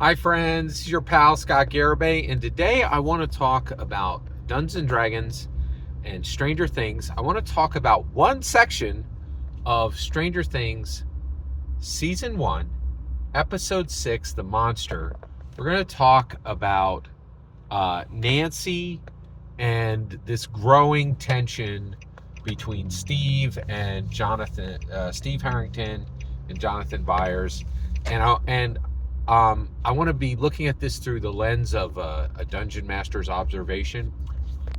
Hi friends, this is your pal Scott Garibay, and today I want to talk about Dungeons and Dragons and Stranger Things. I want to talk about one section of Stranger Things Season 1, Episode 6, The Monster. We're going to talk about Nancy and this growing tension between Steve and Jonathan, Steve Harrington and Jonathan Byers. I want to be looking at this through the lens of a dungeon master's observation,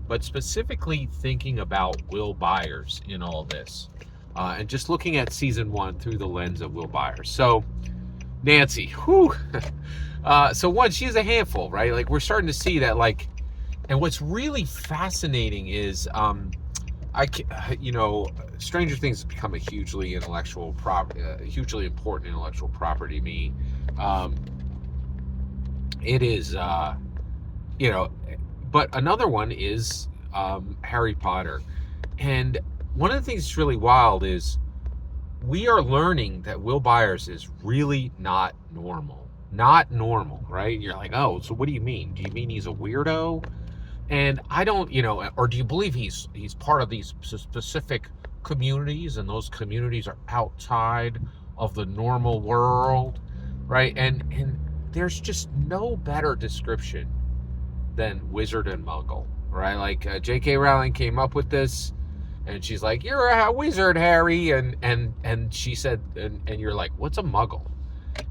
but specifically thinking about Will Byers in all this, and just looking at season 1 through the lens of Will Byers. So, Nancy, whew. So one, she's a handful, right? Like we're starting to see that, like, and what's really fascinating is, Stranger Things has become a hugely hugely important intellectual property to me. It is, but another one is Harry Potter. And one of the things that's really wild is we are learning that Will Byers is really not normal. Not normal, right? And you're like, oh, so what do you mean? Do you mean he's a weirdo? And I don't, or do you believe he's part of these specific communities, and those communities are outside of the normal world, right? And there's just no better description than wizard and muggle, right? Like J.K. Rowling came up with this, and she's like, "You're a wizard, Harry," and she said, and you're like, "What's a muggle?"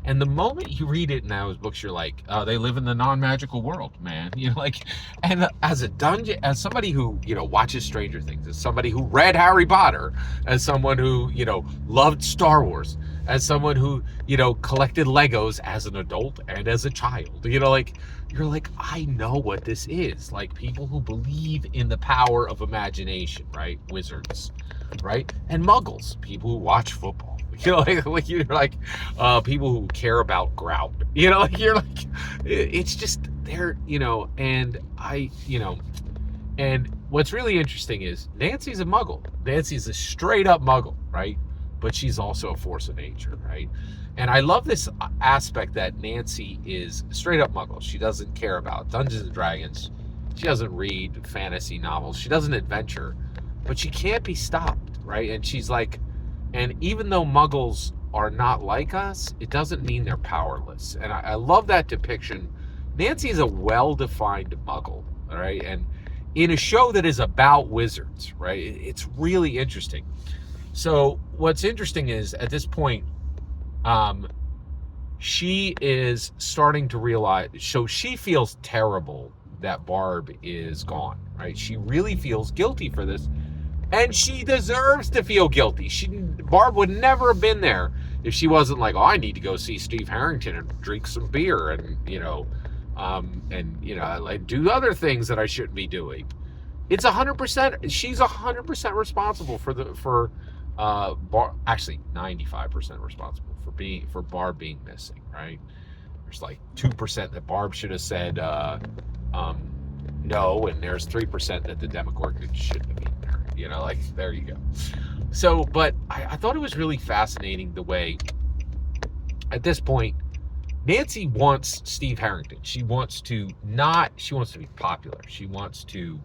And the moment you read it in those books, you're like, they live in the non-magical world, man. And as somebody who, watches Stranger Things, as somebody who read Harry Potter, as someone who, loved Star Wars, as someone who, collected Legos as an adult and as a child, you're like, I know what this is. Like, people who believe in the power of imagination, right? Wizards, right? And muggles, people who watch football. You're like people who care about grout. It's just there, and what's really interesting is Nancy's a muggle. Nancy's a straight up muggle, right? But she's also a force of nature, right? And I love this aspect that Nancy is straight up muggle. She doesn't care about Dungeons and Dragons. She doesn't read fantasy novels. She doesn't adventure, but she can't be stopped, right? And she's like, and even though muggles are not like us, it doesn't mean they're powerless. And I love that depiction. Nancy is a well-defined muggle, all right? And in a show that is about wizards, right? It's really interesting. So what's interesting is, at this point, she is starting to realize, so she feels terrible that Barb is gone, right? She really feels guilty for this. And she deserves to feel guilty. Barb would never have been there if she wasn't like, oh, I need to go see Steve Harrington and drink some beer and, like do other things that I shouldn't be doing. It's 100%. She's 100% responsible actually 95% responsible for Barb being missing, right? There's like 2% that Barb should have said no, and there's 3% that the Demogorgon shouldn't have been there. There you go. So, but I thought it was really fascinating the way, at this point, Nancy wants Steve Harrington. She wants to be popular. She wants to,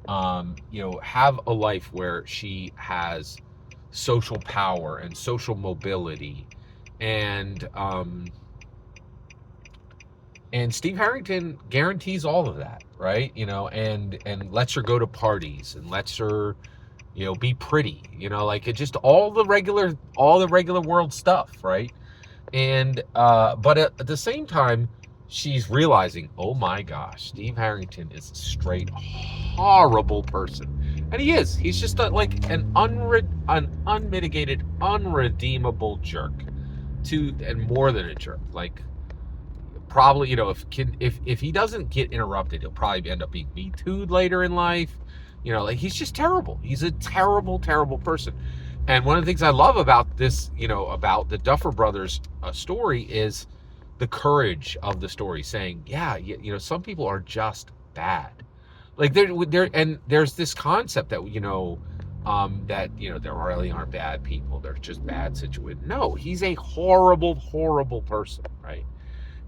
have a life where she has social power and social mobility. And Steve Harrington guarantees all of that, right? And lets her go to parties and lets her, be pretty, it just all the regular world stuff, right? And but at the same time, she's realizing, oh my gosh, Steve Harrington is a straight horrible person, and he is. He's just an unmitigated, unredeemable jerk, and more than a jerk, like. Probably, if he doesn't get interrupted, he'll probably end up being Me Too'd later in life. He's just terrible. He's a terrible, terrible person. And one of the things I love about this, about the Duffer Brothers story is the courage of the story, saying, yeah, some people are just bad. Like and there's this concept that, that, there really aren't bad people. They're just bad situations. No, he's a horrible, horrible person, right?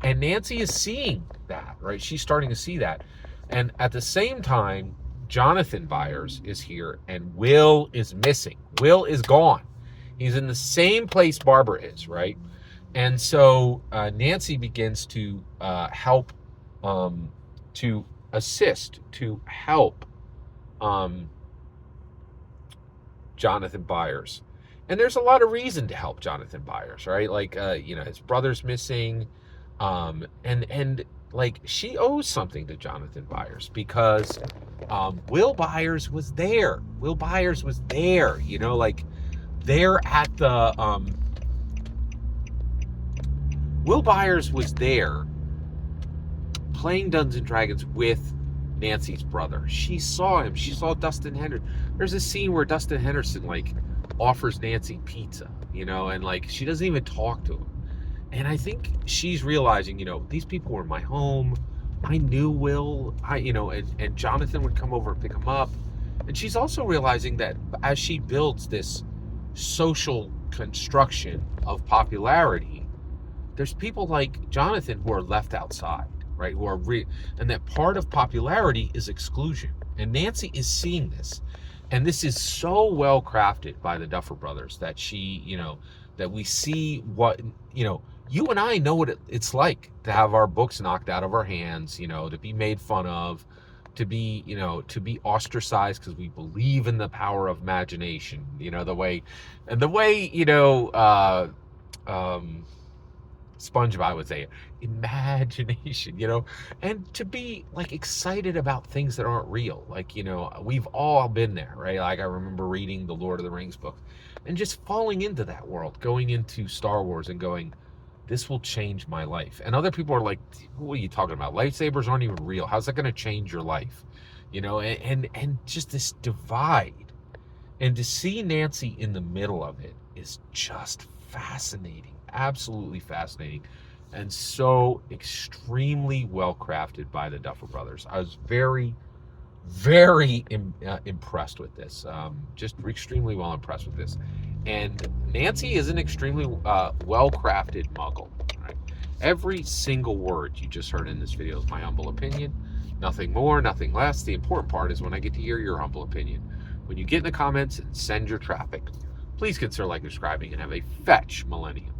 And Nancy is seeing that, right? She's starting to see that. And at the same time, Jonathan Byers is here and Will is missing. Will is gone. He's in the same place Barbara is, right? And so Nancy begins to help, to assist, to help Jonathan Byers. And there's a lot of reason to help Jonathan Byers, right? Like, his brother's missing. And like, she owes something to Jonathan Byers because Will Byers was there. Will Byers was there, like there at the, Will Byers was there playing Dungeons and Dragons with Nancy's brother. She saw him. She saw Dustin Henderson. There's a scene where Dustin Henderson like offers Nancy pizza, and like she doesn't even talk to him. And I think she's realizing, these people were in my home. I knew Will, and Jonathan would come over and pick him up. And she's also realizing that as she builds this social construction of popularity, there's people like Jonathan who are left outside, right? And that part of popularity is exclusion. And Nancy is seeing this. And this is so well crafted by the Duffer Brothers that that we see what, you and I know what it's like to have our books knocked out of our hands, to be made fun of, to be ostracized because we believe in the power of imagination, the way SpongeBob would say, imagination, and to be like excited about things that aren't real. Like, we've all been there, right? Like I remember reading the Lord of the Rings book and just falling into that world, going into Star Wars and going, this will change my life. And other people are like, what are you talking about? Lightsabers aren't even real. How's that going to change your life? And just this divide. And to see Nancy in the middle of it is just fascinating. Absolutely fascinating. And so extremely well crafted by the Duffer Brothers. I was very, very impressed with this. Just extremely well impressed with this. And Nancy is an extremely well-crafted muggle. Right? Every single word you just heard in this video is my humble opinion. Nothing more, nothing less. The important part is when I get to hear your humble opinion. When you get in the comments and send your traffic, please consider liking, subscribing, and have a fetch millennium.